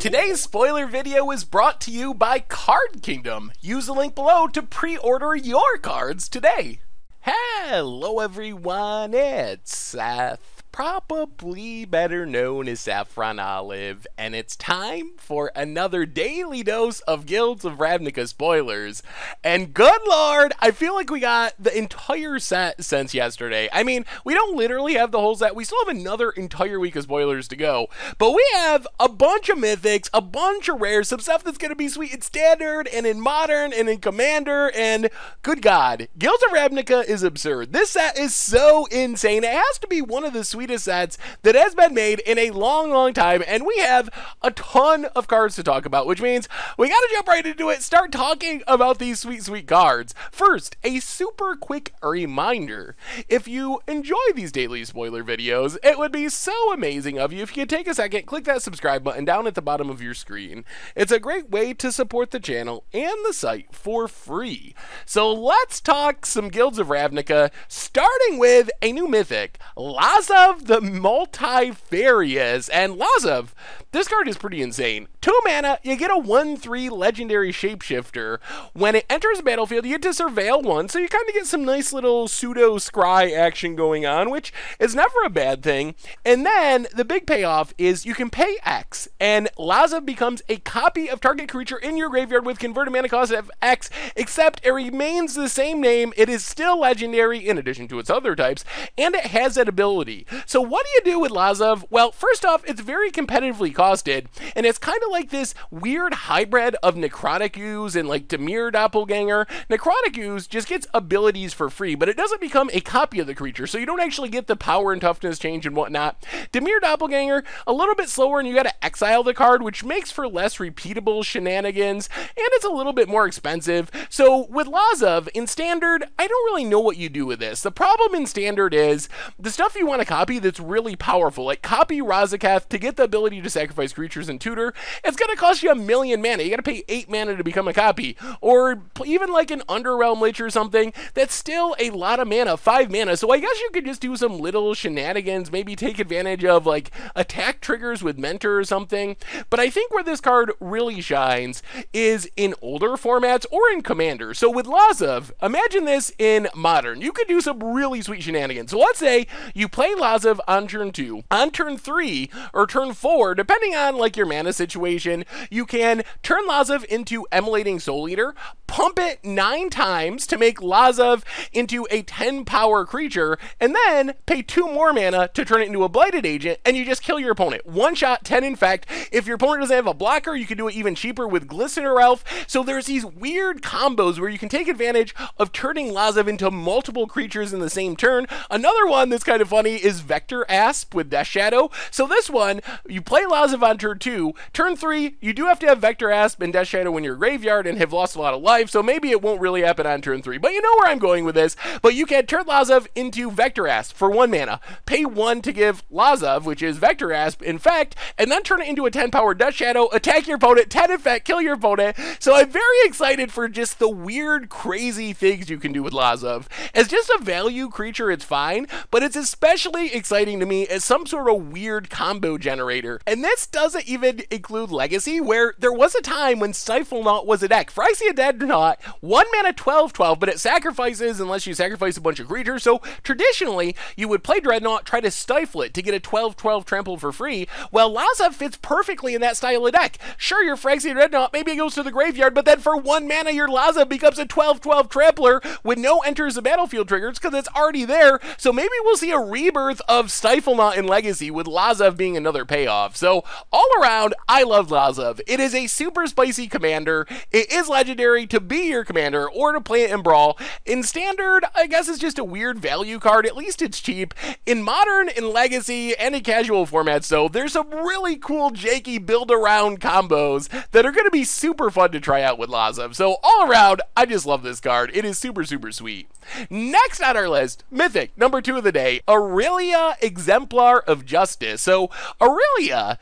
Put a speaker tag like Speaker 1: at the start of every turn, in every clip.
Speaker 1: Today's spoiler video is brought to you by Card Kingdom. Use the link below to pre-order your cards today. Hello everyone, it's Seth, probably better known as Saffron Olive, and it's time for another daily dose of Guilds of Ravnica spoilers. And good lord, I feel like we got the entire set since yesterday. I mean, we don't literally have the whole set, we still have another entire week of spoilers to go, but we have a bunch of mythics, a bunch of rares, some stuff that's going to be sweet in standard and in modern and in commander, and good god, Guilds of Ravnica is absurd. This set is so insane. It has to be one of the sweetest sets that has been made in a long time, and we have a ton of cards to talk about, which means we gotta jump right into it, start talking about these sweet cards. First, a super quick reminder. If you enjoy these daily spoiler videos, it would be so amazing of you if you could take a second, click that subscribe button down at the bottom of your screen. It's a great way to support the channel and the site for free. So let's talk some Guilds of Ravnica, starting with a new mythic, Lazav the Multifarious. And Lazav, this card is pretty insane. 2 mana, you get a 1/3 legendary shapeshifter. When it enters the battlefield, you get to surveil 1, so you kind of get some nice little pseudo scry action going on, which is never a bad thing. And then the big payoff is you can pay X, and Lazav becomes a copy of target creature in your graveyard with converted mana cost of X, except it remains the same name. It is still legendary in addition to its other types, and it has that ability. So what do you do with Lazav? Well, first off, it's very competitively costed, and it's kind of like this weird hybrid of Necrotic Ooze and like Dimir Doppelganger. Necrotic Ooze just gets abilities for free, but it doesn't become a copy of the creature, so you don't actually get the power and toughness change and whatnot. Dimir Doppelganger, a little bit slower, and you gotta exile the card, which makes for less repeatable shenanigans, and it's a little bit more expensive. So with Lazav, in Standard, I don't really know what you do with this. The problem in Standard is the stuff you want to copy that's really powerful, like copy Razaketh to get the ability to sacrifice creatures and tutor. It's going to cost you 1,000,000 mana. You got to pay 8 mana to become a copy. Or even like an Underrealm Lich or something, that's still a lot of mana, 5 mana. So I guess you could just do some little shenanigans, maybe take advantage of like attack triggers with Mentor or something. But I think where this card really shines is in older formats or in Commander. So with Lazav, imagine this in Modern. You could do some really sweet shenanigans. So let's say you play Lazav on turn 2. On turn 3 or turn 4, depending on like your mana situation, you can turn Lazav into Emulating Soul Eater, pump it 9 times to make Lazav into a 10 power creature, and then pay 2 more mana to turn it into a Blighted Agent, and you just kill your opponent. 1 shot, 10 infect. If your opponent doesn't have a blocker, you can do it even cheaper with Glistener Elf. So there's these weird combos where you can take advantage of turning Lazav into multiple creatures in the same turn. Another one that's kind of funny is Vector Asp with Death Shadow. So this one, you play Lazav on turn 2. Turn 3, you do have to have Vector Asp and Death Shadow in your graveyard and have lost a lot of life, so maybe it won't really happen on turn 3. But you know where I'm going with this. But you can turn Lazav into Vector Asp for 1 mana. Pay 1 to give Lazav, which is Vector Asp, infect, and then turn it into a 10 power Death Shadow, attack your opponent, 10 infect, kill your opponent. So I'm very excited for just the weird, crazy things you can do with Lazav. As just a value creature, it's fine, but it's especially exciting to me as some sort of weird combo generator. And this doesn't even include Legacy, where there was a time when Stiflenought was a deck. Phyrexian Dreadnought, 1 mana 12/12, but it sacrifices unless you sacrifice a bunch of creatures. So traditionally, you would play Dreadnought, try to stifle it to get a 12/12 trample for free. Well, Lazav fits perfectly in that style of deck. Sure, your Phyrexian Dreadnought maybe it goes to the graveyard, but then for 1 mana, your Lazav becomes a 12/12 trampler with no enters the battlefield triggers because it's already there. So maybe we'll see a rebirth of Stiflenought in Legacy with Lazav being another payoff. So all around, I love Lazav. It is a super spicy commander. It is legendary to be your commander or to play it in Brawl. In Standard, I guess it's just a weird value card. At least it's cheap. In Modern, in Legacy, and in casual formats, though, there's some really cool janky build-around combos that are going to be super fun to try out with Lazav. So all around, I just love this card. It is super sweet. Next on our list, Mythic, number 2 of the day, Aurelia, Exemplar of Justice. So Aurelia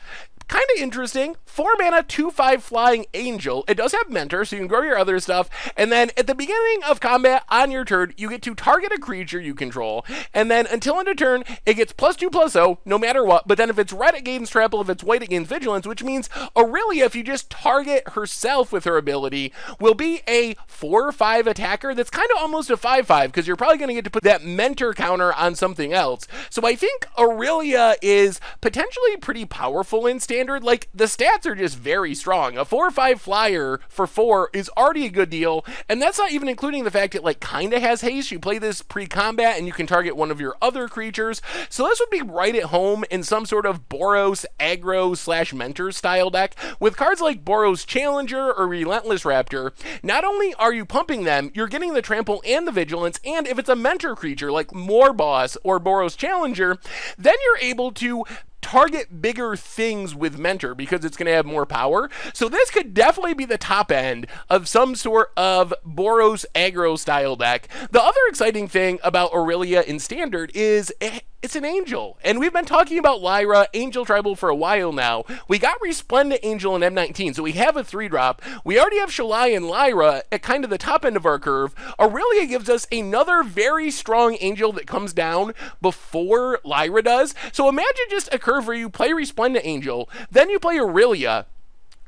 Speaker 1: kind of interesting. 4 mana, 2/5 flying angel. It does have mentor, so you can grow your other stuff. And then at the beginning of combat on your turn, you get to target a creature you control. And then until end of turn, it gets +2/+0, no matter what. But then if it's red, it gains trample. If it's white, it gains vigilance, which means Aurelia, if you just target herself with her ability, will be a 4/5 attacker that's kind of almost a 5/5, because you're probably going to get to put that mentor counter on something else. So I think Aurelia is potentially pretty powerful in standard. Like, the stats are just very strong. A 4/5 flyer for 4 is already a good deal, and that's not even including the fact it like kind of has haste. You play this pre-combat and you can target one of your other creatures. So this would be right at home in some sort of Boros aggro / mentor style deck. With cards like Boros Challenger or Relentless Raptor, not only are you pumping them, you're getting the trample and the vigilance, and if it's a mentor creature like Moorboss or Boros Challenger, then you're able to target bigger things with mentor because it's going to have more power. So this could definitely be the top end of some sort of Boros aggro style deck. The other exciting thing about Aurelia in standard is it's an angel, and we've been talking about Lyra, Angel Tribal, for a while now. We got Resplendent Angel in M19, so we have a 3-drop. We already have Shalai and Lyra at kind of the top end of our curve. Aurelia gives us another very strong angel that comes down before Lyra does. So imagine just a curve where you play Resplendent Angel, then you play Aurelia,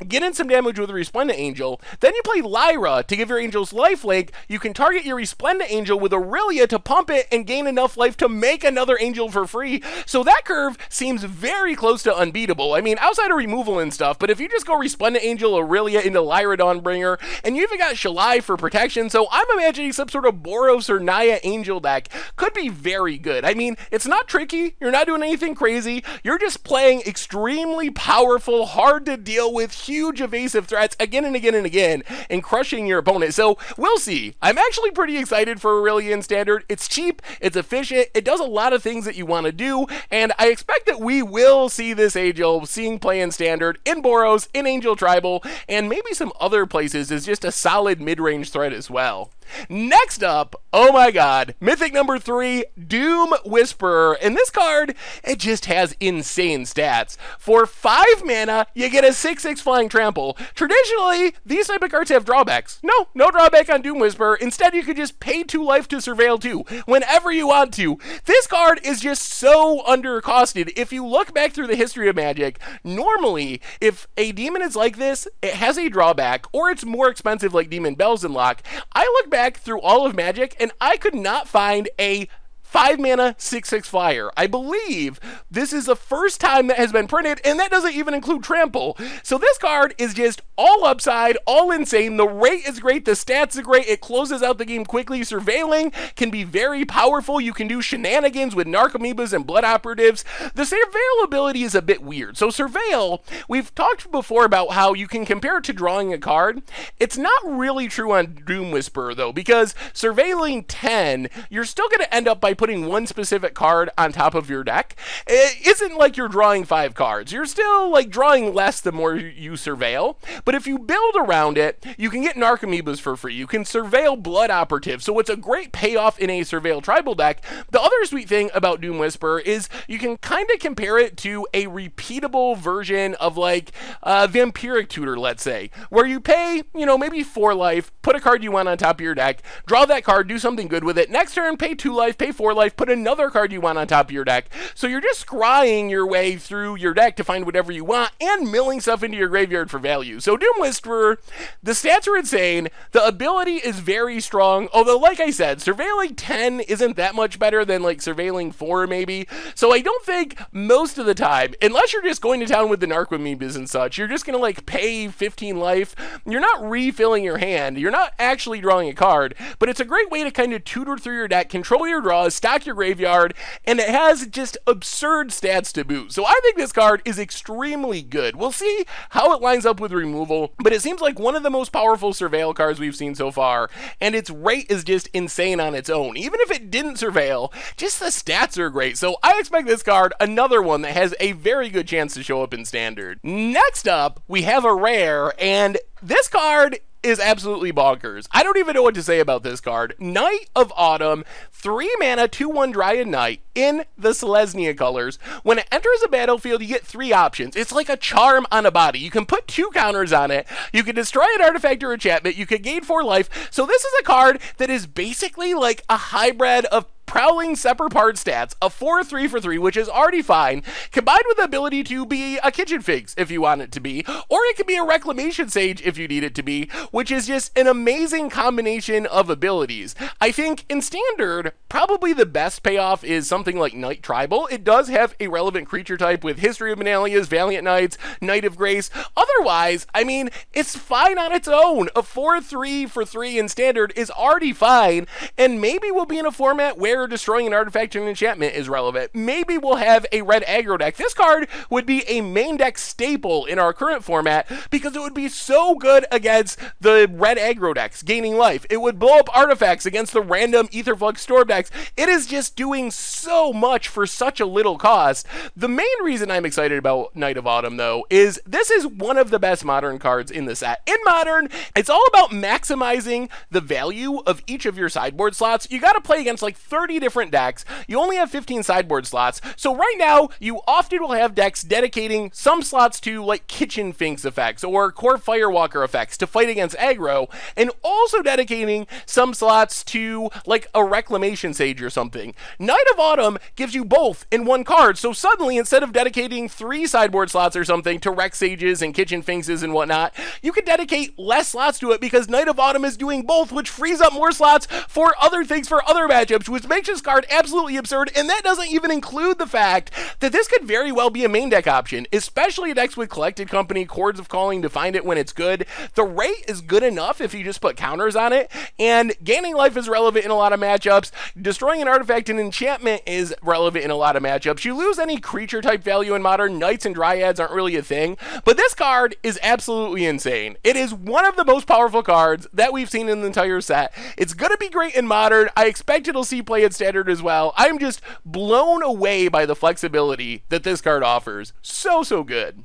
Speaker 1: get in some damage with a Resplendent Angel, then you play Lyra to give your angels lifelink. You can target your Resplendent Angel with Aurelia to pump it and gain enough life to make another angel for free. So that curve seems very close to unbeatable. I mean, outside of removal and stuff, but if you just go Resplendent Angel, Aurelia into Lyra Dawnbringer, and you even got Shalai for protection, so I'm imagining some sort of Boros or Naya angel deck could be very good. I mean, it's not tricky, you're not doing anything crazy, you're just playing extremely powerful, hard to deal with, huge evasive threats again and again and again, and crushing your opponent. So we'll see. I'm actually pretty excited for Aurelia in standard. It's cheap, it's efficient, it does a lot of things that you want to do, and I expect that we will see this angel seeing play in standard, in Boros, in Angel Tribal, and maybe some other places as just a solid mid-range threat as well. Next up, oh my god, Mythic number 3, Doom Whisperer. And this card, it just has insane stats. For 5 mana, you get a 6/6 flying trample. Traditionally, these type of cards have drawbacks. No drawback on Doom Whisperer. Instead, you could just pay 2 life to Surveil 2 whenever you want to. This card is just so undercosted. If you look back through the history of Magic, normally, if a demon is like this, it has a drawback, or it's more expensive like Demon Bells and Lock. I look back through all of Magic, and I could not find a 5 mana 6/6 flyer. I believe this is the first time that has been printed, and that doesn't even include trample. So this card is just all upside, all insane. The rate is great, the stats are great, it closes out the game quickly. Surveilling can be very powerful. You can do shenanigans with Narcomoebas and Blood Operatives. The Surveil ability is a bit weird. So Surveil, we've talked before about how you can compare it to drawing a card. It's not really true on Doom Whisperer though, because Surveilling 10, you're still going to end up by putting one specific card on top of your deck. It isn't like you're drawing 5 cards. You're still like drawing less the more you surveil. But if you build around it, you can get Narcomoebas for free. You can surveil Blood Operative. So it's a great payoff in a surveil tribal deck. The other sweet thing about Doom Whisperer is you can kind of compare it to a repeatable version of like Vampiric Tutor, let's say, where you pay, maybe 4 life, put a card you want on top of your deck, draw that card, do something good with it. Next turn, pay 2 life, pay 4 life, put another card you want on top of your deck. So you're just scrying your way through your deck to find whatever you want and milling stuff into your graveyard for value. So Doom Whisperer, the stats are insane. The ability is very strong. Although, like I said, Surveilling 10 isn't that much better than like Surveilling 4 maybe. So I don't think most of the time, unless you're just going to town with the Narcomoebas and such, you're just going to like pay 15 life. You're not refilling your hand. You're not actually drawing a card, but it's a great way to kind of tutor through your deck, control your draws, stock your graveyard, and it has just absurd stats to boot. So I think this card is extremely good. We'll see how it lines up with removal, but it seems like one of the most powerful surveil cards we've seen so far, and its rate is just insane on its own. Even if it didn't surveil, just the stats are great. So I expect this card, another one that has a very good chance to show up in standard. Next up, we have a rare, and this card, is absolutely bonkers. I don't even know what to say about this card. Knight of Autumn, 3 mana, 2/1 Dryad Knight in the Selesnya colors. When it enters a battlefield, you get 3 options. It's like a charm on a body. You can put 2 counters on it. You can destroy an artifact or enchantment. You can gain 4 life. So this is a card that is basically like a hybrid of Prowling Separpart stats, a 4/3 for 3, which is already fine, combined with the ability to be a Kitchen Figs if you want it to be, or it could be a Reclamation Sage if you need it to be, which is just an amazing combination of abilities. I think in Standard, probably the best payoff is something like Knight Tribal. It does have a relevant creature type with History of Benalia's, Valiant Knights, Knight of Grace. Otherwise, I mean, it's fine on its own. A 4/3 for 3 in Standard is already fine, and maybe we'll be in a format where destroying an artifact or an enchantment is relevant. Maybe we'll have a red aggro deck. This card would be a main deck staple in our current format because it would be so good against the red aggro decks, gaining life. It would blow up artifacts against the random Aetherflux Storm decks. It is just doing so much for such a little cost. The main reason I'm excited about Knight of Autumn, though, is this is one of the best Modern cards in the set. In Modern, it's all about maximizing the value of each of your sideboard slots. You got to play against like 30 different decks. You only have 15 sideboard slots. So right now, you often will have decks dedicating some slots to like Kitchen Finks effects or Core Firewalker effects to fight against aggro, and also dedicating some slots to like a Reclamation Sage or something. Knight of Autumn gives you both in one card. So suddenly, instead of dedicating 3 sideboard slots or something to Rec Sages and Kitchen Finkses and whatnot, you could dedicate less slots to it because Knight of Autumn is doing both, which frees up more slots for other things for other matchups, which makes this card absolutely absurd. And that doesn't even include the fact that this could very well be a main deck option, especially decks with Collected Company, Chords of Calling to find it when it's good. The rate is good enough if you just put counters on it, and gaining life is relevant in a lot of matchups. Destroying an artifact and enchantment is relevant in a lot of matchups. You lose any creature type value in Modern. Knights and Dryads aren't really a thing, but this card is absolutely insane. It is one of the most powerful cards that we've seen in the entire set. It's going to be great in Modern. I expect it'll see play in Standard as well. I'm just blown away by the flexibility that this card offers. So good.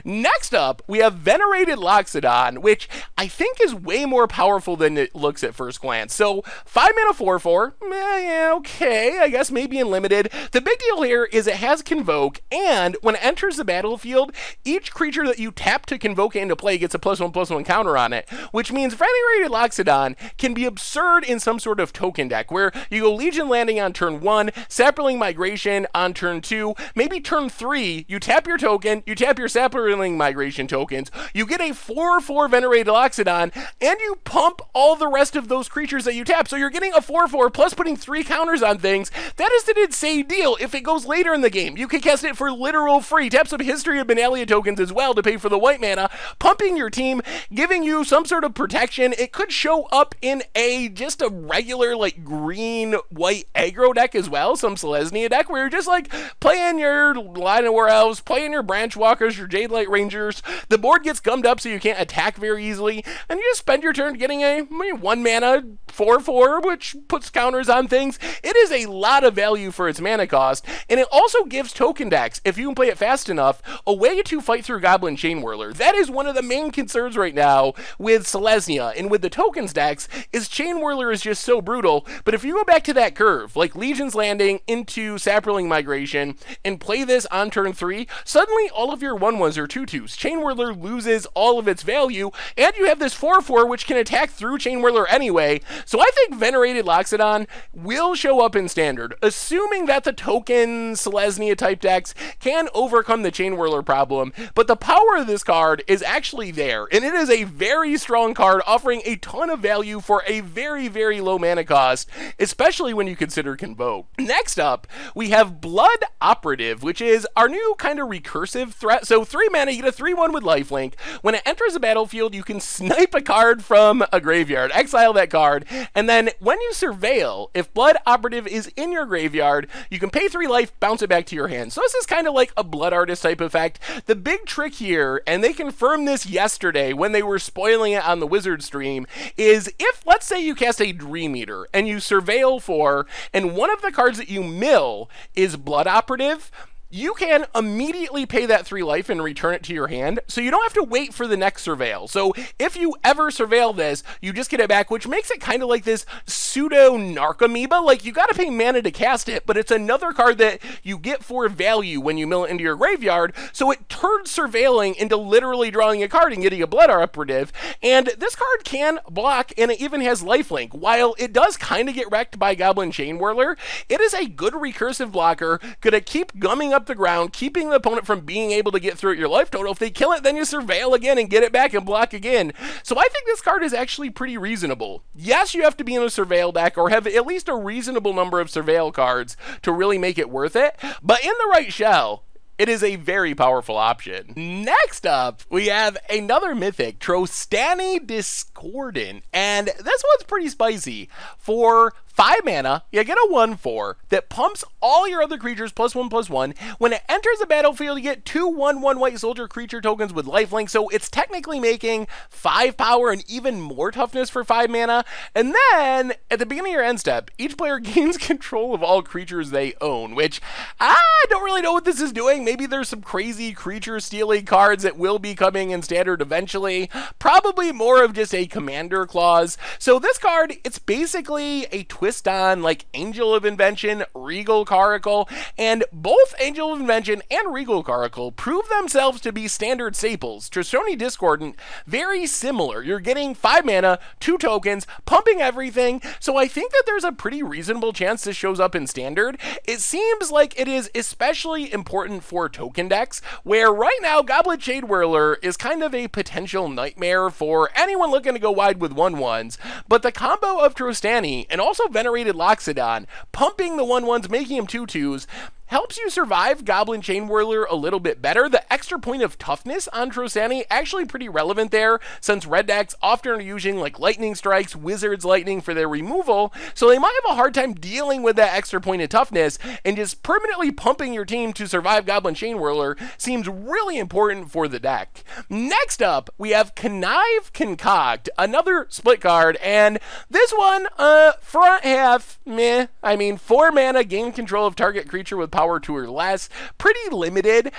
Speaker 1: Next up, we have Venerated Loxodon, which I think is way more powerful than it looks at first glance. So, 5 mana 4/4, yeah, okay, I guess maybe in limited. The big deal here is it has Convoke, and when it enters the battlefield, each creature that you tap to convoke it into play gets a +1/+1 counter on it, which means Venerated Loxodon can be absurd in some sort of token deck, where you go Legion Landing on turn 1, Sapperling Migration on turn 2, maybe turn 3, you tap your token, you tap your Sapperling Migration tokens, you get a 4/4 Venerated Loxodon, and you pump all the rest of those creatures that you tap. So you're getting a 4/4 plus putting 3 counters on things. That is an insane deal. If it goes later in the game, you can cast it for literal free. Tap some History of Benalia tokens as well to pay for the white mana, pumping your team, giving you some sort of protection. It could show up in just a regular like green-white aggro deck as well, some Selesnya deck, where you're just like playing your Line of War Elves, playing your Branch Walkers, your Jade Light Rangers. The board gets gummed up so you can't attack very easily, and you just spend your turn getting a 1 mana 4/4, which puts counters on things. It is a lot of value for its mana cost, and it also gives token decks, if you can play it fast enough, a way to fight through Goblin Chain Whirler. That is one of the main concerns right now with Selesnya and with the tokens decks, is Chain Whirler is just so brutal. But if you go back to that curve, like Legion's Landing into Sapperling Migration, and play this on turn 3, suddenly all of your 1/1s are 2/2s. Chain Whirler loses all of its value, and you have this 4/4 which can attack through Chain Whirler anyway. So I think Venerated Loxodon will show up in Standard, assuming that the token Selesnya type decks can overcome the Chain Whirler problem. But the power of this card is actually there, and it is a very strong card offering a ton of value for a very low mana cost, especially when you consider Convoke. Next up, we have Blood Operative, which is our new kind of recursive threat. So 3 mana, you get a 3/1 with lifelink. When it enters the battlefield, you can snipe a card from a graveyard, exile that card, and then when you surveil, if Blood Operative is in your graveyard, you can pay 3 life, bounce it back to your hand. So this is kind of like a Blood Artist type effect. The big trick here, and they confirmed this yesterday when they were spoiling it on the Wizard stream, is if, let's say you cast a Dream Eater, and you surveil 4, and one of the cards that you mill is Blood Operative, you can immediately pay that 3 life and return it to your hand, so you don't have to wait for the next surveil. So if you ever surveil this, you just get it back, which makes it kind of like this pseudo-narc amoeba. Like, you gotta pay mana to cast it, but it's another card that you get for value when you mill it into your graveyard, so it turns surveiling into literally drawing a card and getting a Blood Operative. And this card can block, and it even has lifelink. While it does kind of get wrecked by Goblin Chain Whirler, it is a good recursive blocker, gonna keep gumming up the ground, keeping the opponent from being able to get through your life total. If they kill it, then you surveil again and get it back and block again. So I think this card is actually pretty reasonable. Yes, you have to be in a surveil deck or have at least a reasonable number of surveil cards to really make it worth it, but in the right shell, it is a very powerful option. Next up, we have another mythic, Trostani Discordant, and this one's pretty spicy. For 5 mana, you get a 1/4 that pumps all your other creatures +1/+1. When it enters the battlefield, you get 2 1/1 white soldier creature tokens with lifelink, so it's technically making 5 power and even more toughness for 5 mana. And then, at the beginning of your end step, each player gains control of all creatures they own, which I don't really know what this is doing. Maybe there's some crazy creature stealing cards that will be coming in Standard eventually. Probably more of just a commander clause. So this card, it's basically a twist on like Angel of Invention, Regal Caracal, and both Angel of Invention and Regal Caracal prove themselves to be standard staples. Trostani Discordant, very similar. You're getting 5 mana, 2 tokens, pumping everything, so I think that there's a pretty reasonable chance this shows up in Standard. It seems like it is especially important for token decks, where right now Goblin Chain Whirler is kind of a potential nightmare for anyone looking to go wide with 1/1s, but the combo of Trostani and also Venerated Loxodon, pumping the 1/1s, making them 2/2s, helps you survive Goblin Chain Whirler a little bit better. The extra point of toughness on Trostani actually pretty relevant there, since red decks often are using like Lightning Strikes, Wizard's Lightning for their removal, so they might have a hard time dealing with that extra point of toughness, and just permanently pumping your team to survive Goblin Chain Whirler seems really important for the deck. Next up, we have Connive Concoct, another split card, and this one, front half, meh. I mean, 4 mana, gain control of target creature with power 2 or less, pretty limited.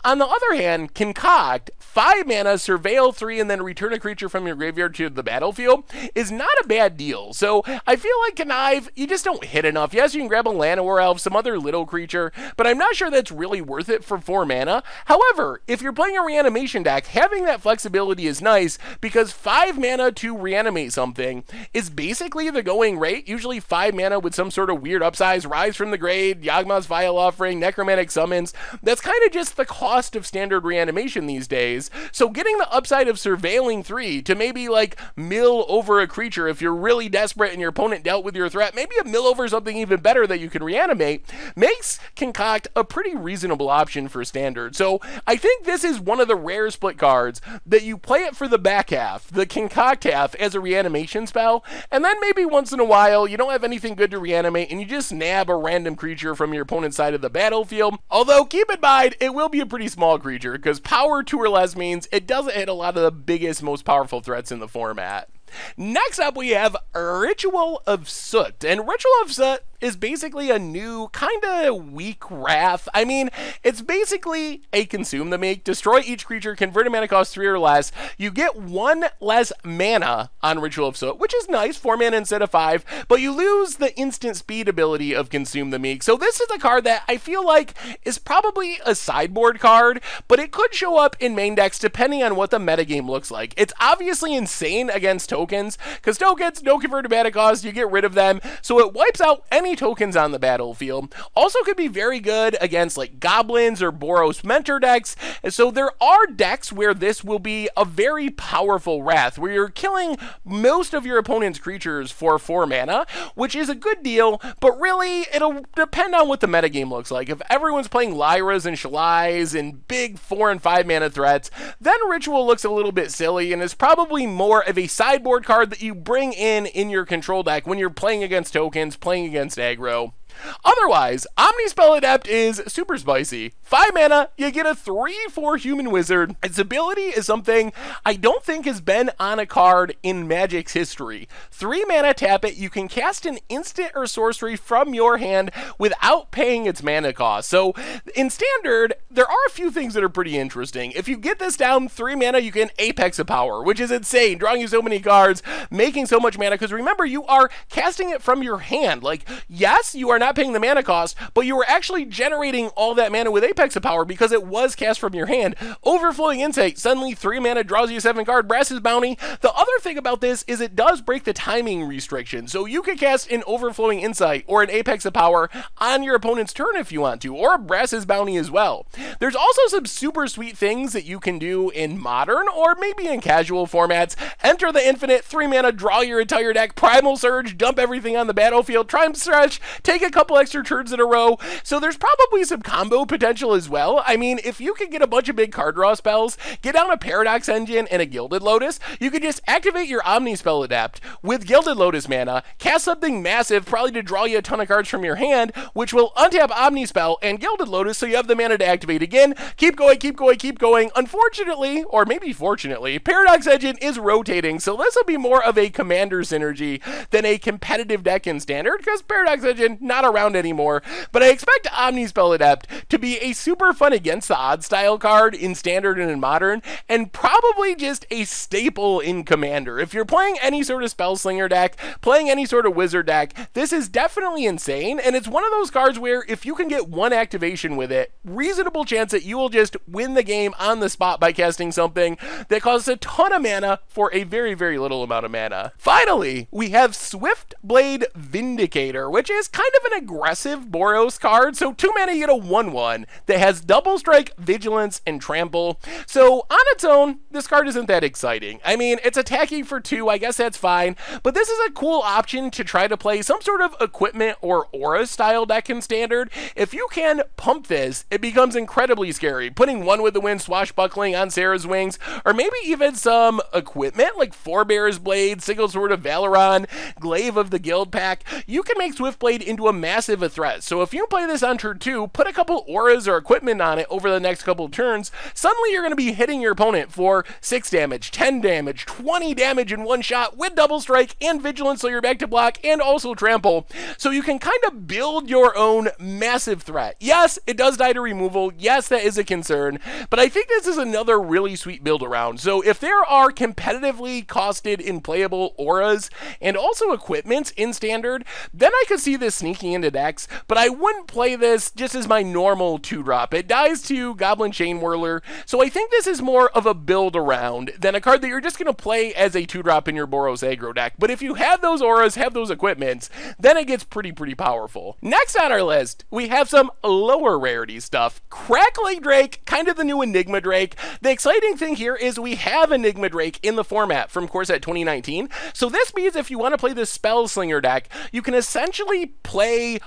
Speaker 1: On the other hand, Concoct, 5 mana, surveil 3, and then return a creature from your graveyard to the battlefield is not a bad deal. So I feel like Connive, you just don't hit enough. Yes, you can grab a Llanowar Elf, some other little creature, but I'm not sure that's really worth it for 4 mana. However, if you're playing a reanimation deck, having that flexibility is nice, because 5 mana to reanimate something is basically the going rate. Usually 5 mana with some sort of weird upsize, Rise from the Grave, Yawgmoth's Vile Offering, Necromantic Summons. That's kind of just the cost of standard reanimation these days. So getting the upside of surveilling 3 to maybe like mill over a creature if you're really desperate and your opponent dealt with your threat, maybe a mill over something even better that you can reanimate, makes Concoct a pretty reasonable option for standard. So I think this is one of the rare split cards that you play it for the back half, the Concoct half, as a reanimation spell, and then maybe once in a while you don't have anything good to reanimate and you just nab a random creature from your opponent's side of the battlefield. Although keep in mind, it will be a pretty small creature, because power 2 or less means it doesn't hit a lot of the biggest, most powerful threats in the format. Next up, we have Ritual of Soot, and Ritual of Soot is basically a new, kind of weak wrath. I mean, it's basically a consume the make. Destroy each creature, convert a mana cost 3 or less. You get 1 less mana on Ritual of Soot, which is nice, 4 mana instead of 5, but you lose the instant speed ability of Consume the Meek. So this is a card that I feel like is probably a sideboard card, but it could show up in main decks depending on what the metagame looks like. It's obviously insane against tokens, because tokens don't convert to mana cost, you get rid of them, so it wipes out any tokens on the battlefield. Also could be very good against like goblins or Boros mentor decks, so there are decks where this will be a very powerful wrath, where you're killing most of your opponent's creatures for 4 mana, which is a good deal, but really it'll depend on what the metagame looks like. If everyone's playing Lyras and Shalais and big 4 and 5 mana threats, then Ritual looks a little bit silly and is probably more of a sideboard card that you bring in your control deck when you're playing against tokens, playing against aggro. Otherwise, Omnispell Adept is super spicy. 5 mana, you get a 3/4 human wizard. Its ability is something I don't think has been on a card in Magic's history. 3 mana, tap it, you can cast an instant or sorcery from your hand without paying its mana cost. So in Standard, there are a few things that are pretty interesting. If you get this down 3 mana, you can Apex of Power, which is insane, drawing you so many cards, making so much mana, because remember, you are casting it from your hand. Like, yes, you are not paying the mana cost, but you were actually generating all that mana with Apex of Power because it was cast from your hand. Overflowing Insight, suddenly 3 mana draws you a 7 card Brass's Bounty. The other thing about this is it does break the timing restriction, so you could cast an Overflowing Insight or an Apex of Power on your opponent's turn if you want to, or a Brass's Bounty as well. There's also some super sweet things that you can do in Modern or maybe in casual formats. Enter the Infinite, 3 mana, draw your entire deck, Primal Surge, dump everything on the battlefield, try and stretch, take a couple extra turns in a row. So there's probably some combo potential as well. I mean, if you could get a bunch of big card draw spells, get down a Paradox Engine and a Gilded Lotus, you could just activate your Omnispell Adept with Gilded Lotus mana, cast something massive, probably to draw you a ton of cards from your hand, which will untap Omnispell and Gilded Lotus so you have the mana to activate again. Keep going, keep going, keep going. Unfortunately, or maybe fortunately, Paradox Engine is rotating, so this will be more of a commander synergy than a competitive deck in Standard, because Paradox Engine not around anymore. But I expect Omnispell Adept to be a super fun against the odds style card in Standard and in Modern, and probably just a staple in Commander. If you're playing any sort of Spellslinger deck, playing any sort of Wizard deck, this is definitely insane, and it's one of those cards where if you can get one activation with it, reasonable chance that you will just win the game on the spot by casting something that costs a ton of mana for a very, very little amount of mana. Finally, we have Swiftblade Vindicator, which is kind of an aggressive Boros card. So 2 mana, you get a 1/1 that has double strike, vigilance, and trample. So on its own, this card isn't that exciting. I mean, it's attacking for 2, I guess that's fine, but this is a cool option to try to play some sort of equipment or aura style deck in Standard. If you can pump this, it becomes incredibly scary. Putting One with the Wind, Swashbuckling on Sarah's Wings, or maybe even some equipment like Forebear's Blade, Sigil Sword of Valoran, Glaive of the Guild Pack, you can make Swiftblade into a massive threat. So if you play this on turn 2, put a couple auras or equipment on it over the next couple turns, suddenly you're going to be hitting your opponent for 6 damage, 10 damage, 20 damage in one shot with double strike and vigilance, so you're back to block, and also trample. So you can kind of build your own massive threat. Yes, it does die to removal. Yes, that is a concern, but I think this is another really sweet build around. So if there are competitively costed and playable auras and also equipments in Standard, then I could see this sneaking into decks, but I wouldn't play this just as my normal 2-drop. It dies to Goblin Chain Whirler, so I think this is more of a build around than a card that you're just going to play as a 2-drop in your Boros aggro deck. But if you have those auras, have those equipments, then it gets pretty powerful. Next on our list, we have some lower rarity stuff. Crackling Drake, kind of the new Enigma Drake. The exciting thing here is we have Enigma Drake in the format from Core Set 2019, so this means if you want to play this Spellslinger deck, you can essentially play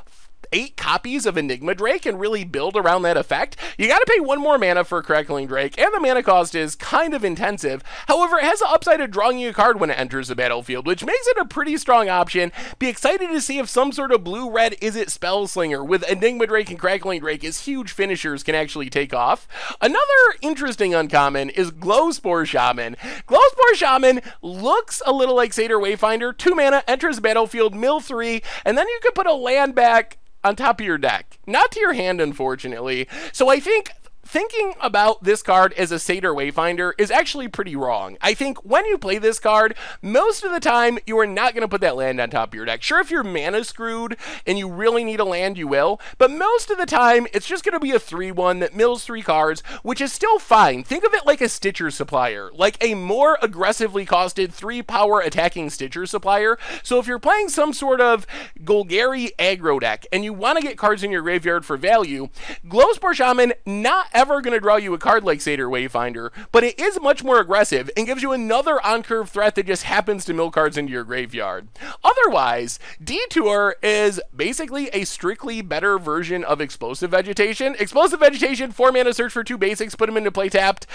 Speaker 1: 8 copies of Enigma Drake and really build around that effect. You gotta pay 1 more mana for Crackling Drake, and the mana cost is kind of intensive. However, it has the upside of drawing you a card when it enters the battlefield, which makes it a pretty strong option. Be excited to see if some sort of blue-red Izzet Spellslinger with Enigma Drake and Crackling Drake as huge finishers can actually take off. Another interesting uncommon is Glowspore Shaman. Glowspore Shaman looks a little like Satyr Wayfinder. 2 mana, enters the battlefield, mill 3, and then you can put a land back on top of your deck. Not to your hand, unfortunately. So I think thinking about this card as a Satyr Wayfinder is actually pretty wrong. I think when you play this card, most of the time you are not going to put that land on top of your deck. Sure, if you're mana screwed and you really need a land, you will, but most of the time it's just going to be a 3/1 that mills 3 cards, which is still fine. Think of it like a Stitcher Supplier, like a more aggressively costed 3-power attacking Stitcher Supplier. So if you're playing some sort of Golgari aggro deck and you want to get cards in your graveyard for value, Glowspore Shaman not ever going to draw you a card like Satyr Wayfinder, but it is much more aggressive and gives you another on-curve threat that just happens to mill cards into your graveyard. Otherwise, Detour is basically a strictly better version of Explosive Vegetation. Explosive Vegetation, 4 mana, search for 2 basics, put them into play tapped.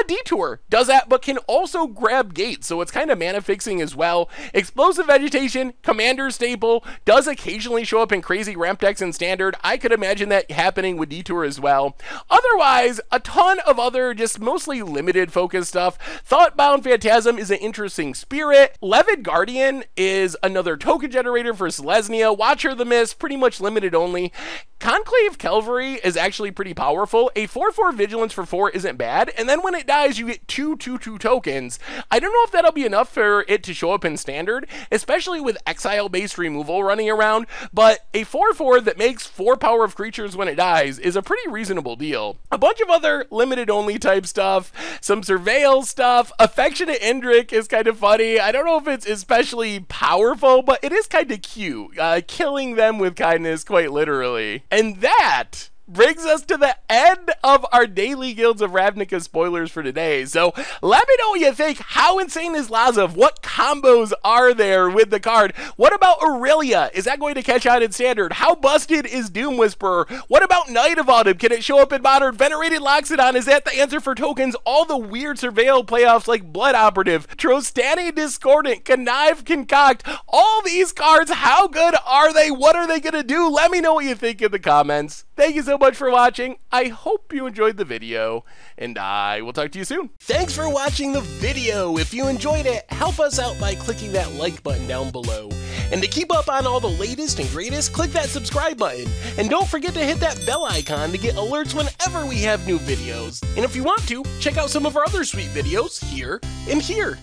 Speaker 1: Detour does that, but can also grab gates, so it's kind of mana fixing as well. Explosive Vegetation, commander staple, does occasionally show up in crazy ramp decks in Standard. I could imagine that happening with Detour as well. Otherwise, a ton of other just mostly limited focus stuff. Thoughtbound Phantasm is an interesting spirit. Levied Guardian is another token generator for Selesnya. Watcher of the Mist, pretty much limited only. Conclave Calvary is actually pretty powerful. A 4/4 Vigilance for 4 isn't bad, and then when it dies, you get 2/2/2 tokens. I don't know if that'll be enough for it to show up in Standard, especially with exile-based removal running around, but a 4/4 that makes 4 power of creatures when it dies is a pretty reasonable deal. A bunch of other limited-only type stuff, some Surveil stuff. Affectionate Indrik is kind of funny. I don't know if it's especially powerful, but it is kind of cute. Killing them with kindness, quite literally. And that brings us to the end of our daily Guilds of Ravnica spoilers for today. So let me know what you think. How insane is Lazav? What combos are there with the card? What about Aurelia? Is that going to catch on in Standard? How busted is Doom Whisperer? What about Night of Autumn? Can it show up in Modern? Venerated Loxodon, is that the answer for tokens? All the weird Surveil playoffs like Blood Operative, Trostani Discordant, Connive Concoct, all these cards, how good are they? What are they going to do? Let me know what you think in the comments. Thank you so much for watching. I hope you enjoyed the video, and I will talk to you soon. Thanks for watching the video. If you enjoyed it, help us out by clicking that like button down below. And to keep up on all the latest and greatest, click that subscribe button. And don't forget to hit that bell icon to get alerts whenever we have new videos. And if you want to, check out some of our other sweet videos here and here.